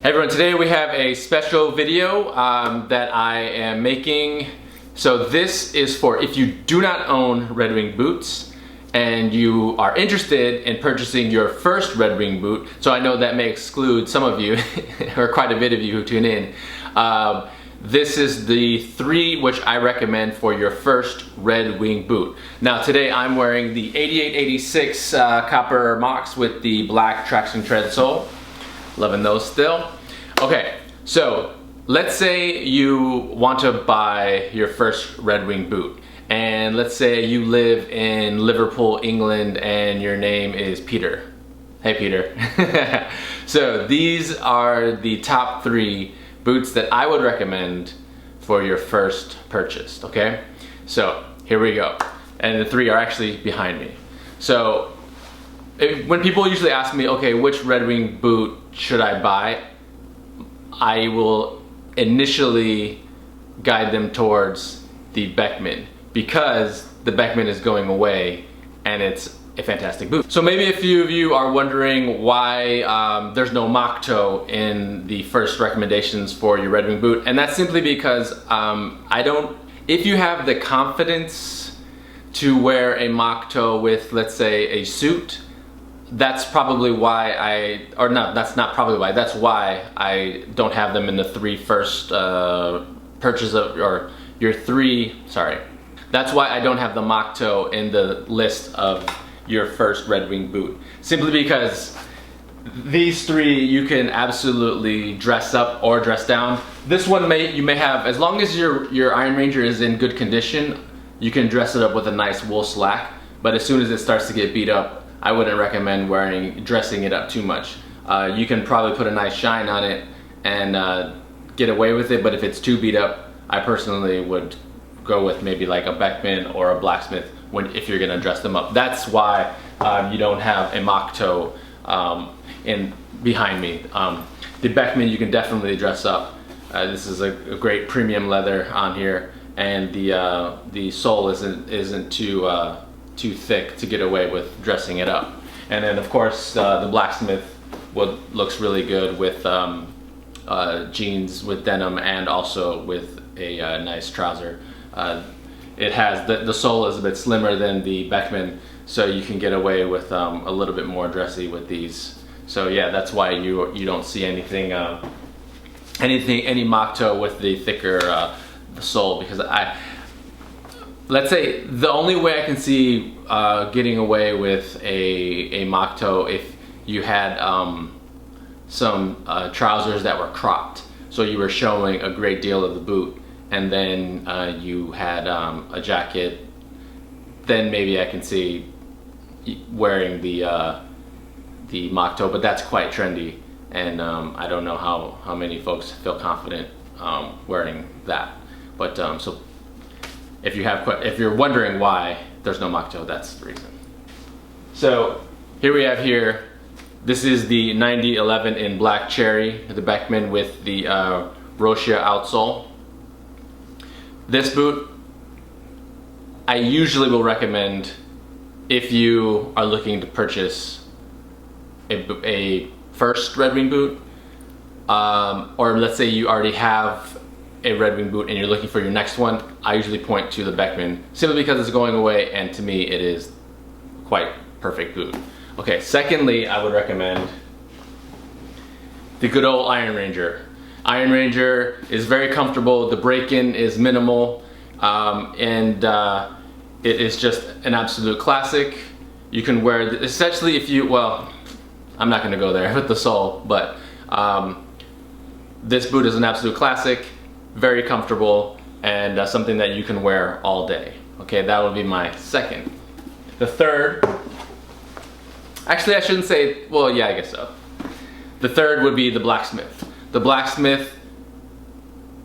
Hey everyone, today we have a special video that I am making. So this is for if you do not own Redwing boots and you are interested in purchasing your first Redwing boot. So I know that may exclude some of you, or quite a bit of you who tune in. This is the 3 which I recommend for your first Redwing boot. Now today I'm wearing the 8886 copper mocks with the black traction tread sole. Loving those still. Okay, so let's say you want to buy your first Redwing boot, and let's say you live in Liverpool, England, and your name is Peter. Hey Peter. So these are the top 3 boots that I would recommend for your first purchase, okay? So here we go. And the 3 are actually behind me. So when people usually ask me, okay, which Redwing boot should I buy? I will initially guide them towards the Beckman because the Beckman is going away and it's a fantastic boot. So maybe a few of you are wondering why there's no mock toe in the first recommendations for your Redwing boot, and that's simply because if you have the confidence to wear a mock toe with, let's say, a suit, that's probably why that's why I don't have them in the 3 first purchase of, or your 3, sorry. That's why I don't have the mock toe in the list of your first Redwing boot. Simply because these 3 you can absolutely dress up or dress down. This one you may have, as long as your Iron Ranger is in good condition, you can dress it up with a nice wool slack. But as soon as it starts to get beat up, I wouldn't recommend dressing it up too much. You can probably put a nice shine on it and get away with it, but if it's too beat up, I personally would go with maybe like a Beckman or a Blacksmith if you're gonna dress them up. That's why you don't have a mock toe behind me. The Beckman you can definitely dress up. This is a great premium leather on here, and the sole isn't too thick to get away with dressing it up. And then of course the Blacksmith looks really good with jeans with denim and also with a nice trouser. It has the sole is a bit slimmer than the Beckman, so you can get away with a little bit more dressy with these. So yeah, that's why you don't see any mock toe with the thicker sole, because let's say the only way I can see getting away with a mock toe if you had some trousers that were cropped, so you were showing a great deal of the boot, and then you had a jacket, then maybe I can see wearing the mock toe, but that's quite trendy, and I don't know how many folks feel confident wearing that. But so if you're wondering why there's no mock toe, that's the reason. So here we have this is the 9011 in black cherry, the Beckman with the Rochia outsole. This boot I usually will recommend if you are looking to purchase a first Redwing boot, or let's say you already have a Redwing boot and you're looking for your next one. I usually point to the Beckman simply because it's going away, and to me it is quite perfect boot. Okay, secondly, I would recommend the good old Iron Ranger. Iron Ranger is very comfortable, the break-in is minimal, and it is just an absolute classic. You can wear it, essentially if you, well, I'm not gonna go there with the sole, but this boot is an absolute classic, very comfortable, and something that you can wear all day. Okay, that would be my second. The third, actually I shouldn't say, well yeah, I guess so. The third would be the Blacksmith. The Blacksmith,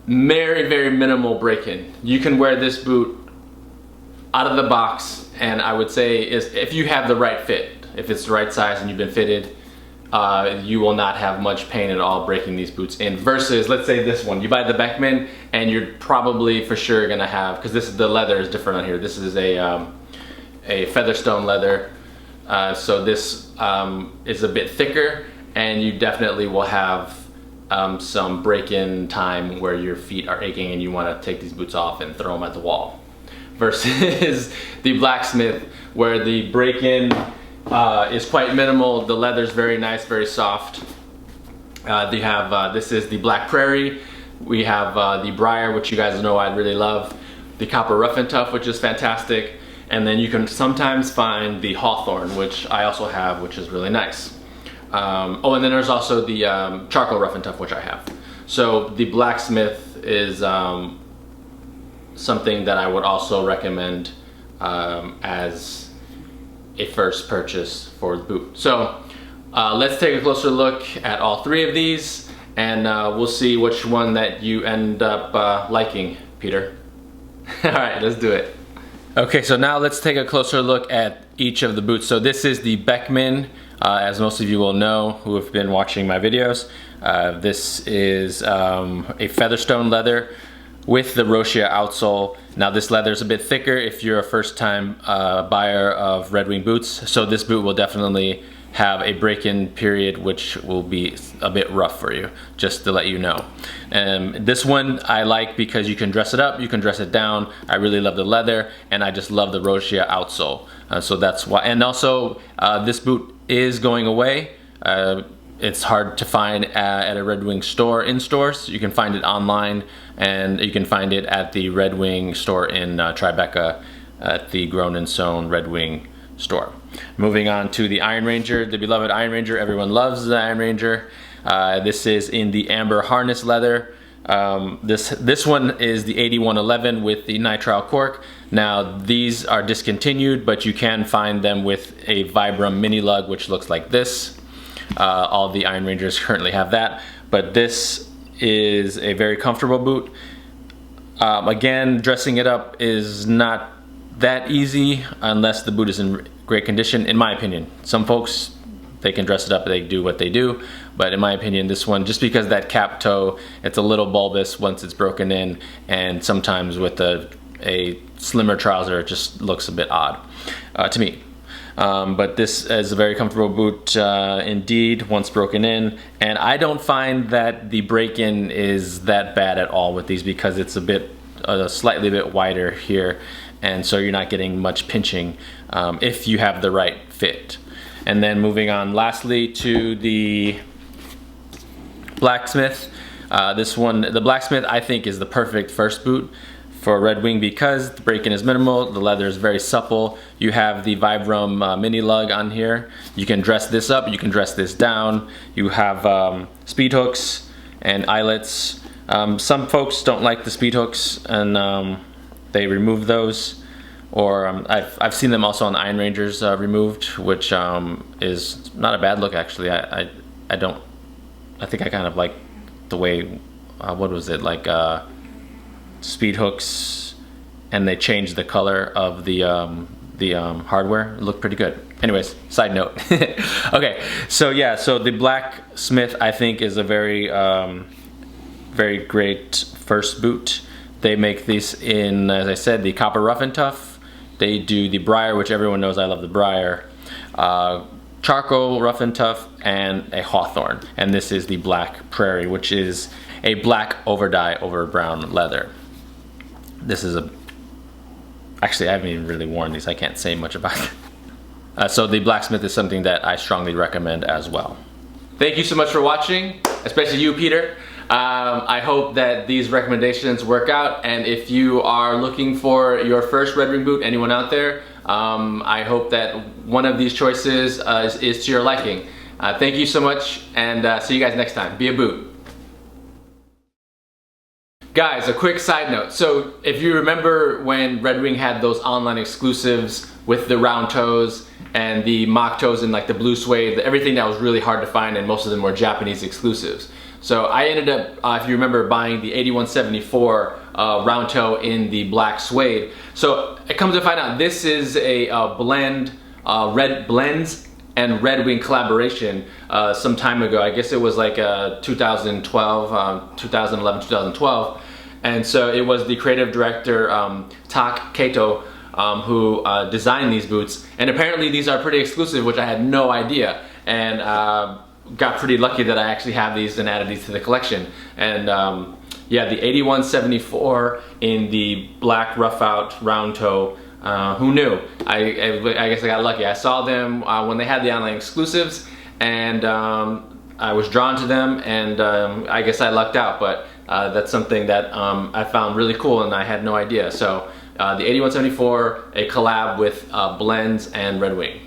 very, very minimal break-in. You can wear this boot out of the box, and I would say if you have the right fit, if it's the right size and you've been fitted, you will not have much pain at all breaking these boots in, versus let's say this one. You buy the Beckman and you're probably for sure gonna have, because the leather is different on here. This is a Featherstone leather, so this is a bit thicker, and you definitely will have some break-in time where your feet are aching and you want to take these boots off and throw them at the wall, versus the Blacksmith, where the break-in is quite minimal. The leather's very nice, very soft. They have this is the Black Prairie. We have the Briar, which you guys know I really love. The Copper Rough and Tough, which is fantastic. And then you can sometimes find the Hawthorne, which I also have, which is really nice. Oh, and then there's also the Charcoal Rough and Tough, which I have. So the Blacksmith is something that I would also recommend as a first purchase for the boot. So let's take a closer look at all three of these, and we'll see which one that you end up liking, Peter. All right, let's do it. Okay, so now let's take a closer look at each of the boots. So this is the Beckman, as most of you will know who have been watching my videos. This is a Featherstone leather with the Rochia outsole. Now this leather is a bit thicker if you're a first-time buyer of Redwing boots, so this boot will definitely have a break-in period which will be a bit rough for you, just to let you know. This one I like because you can dress it up, you can dress it down. I really love the leather, and I just love the Rochia outsole. So that's why. And also this boot is going away. It's hard to find at a Redwing store in stores. You can find it online, and you can find it at the Redwing store in Tribeca at the Grown and Sewn Redwing store. Moving on to the Iron Ranger, the beloved Iron Ranger. Everyone loves the Iron Ranger. This is in the amber harness leather. This one is the 8111 with the nitrile cork. Now these are discontinued, but you can find them with a Vibram mini lug, which looks like this. All the Iron Rangers currently have that, but this is a very comfortable boot. Again, dressing it up is not that easy unless the boot is in great condition, in my opinion. Some folks, they can dress it up, they do what they do, but in my opinion, this one, just because that cap toe, it's a little bulbous once it's broken in, and sometimes with a slimmer trouser, it just looks a bit odd to me. But this is a very comfortable boot indeed once broken in, and I don't find that the break-in is that bad at all with these, because it's slightly bit wider here, and so you're not getting much pinching if you have the right fit. And then moving on lastly to the Blacksmith. This one, the Blacksmith, I think is the perfect first boot for Redwing because the break-in is minimal, the leather is very supple. You have the Vibram mini lug on here. You can dress this up, you can dress this down. You have speed hooks and eyelets. Some folks don't like the speed hooks, and they remove those. Or I've seen them also on the Iron Rangers removed, which is not a bad look actually. I think I kind of like the way, what was it, like speed hooks, and they changed the color of the hardware. It looked pretty good. Anyways, side note. Okay, so yeah, so the Blacksmith I think is a very very great first boot. They make these in, as I said, the Copper Rough and Tough. They do the Briar, which everyone knows I love the Briar, Charcoal Rough and Tough, and a Hawthorne. And this is the Black Prairie, which is a black over dye over brown leather. This is actually, I haven't even really worn these. I can't say much about it. So the Blacksmith is something that I strongly recommend as well. Thank you so much for watching, especially you, Peter. I hope that these recommendations work out, and if you are looking for your first Redwing boot, anyone out there, I hope that one of these choices is to your liking. Thank you so much, and see you guys next time. Be a boot. Guys, a quick side note. So if you remember when Redwing had those online exclusives with the round toes and the mock toes and like the blue suede, everything that was really hard to find, and most of them were Japanese exclusives. So I ended up, if you remember, buying the 8174 round toe in the black suede. So it comes to find out this is a blends and Redwing collaboration some time ago. I guess it was like 2012, 2011, 2012. And so it was the creative director, Tak Kato, who designed these boots. And apparently these are pretty exclusive, which I had no idea. And got pretty lucky that I actually have these and added these to the collection. And yeah, the 8174 in the black rough out round toe. Who knew? I guess I got lucky. I saw them when they had the online exclusives, and I was drawn to them, and I guess I lucked out. But that's something that I found really cool, and I had no idea. So the 8174, a collab with Blends and Redwing.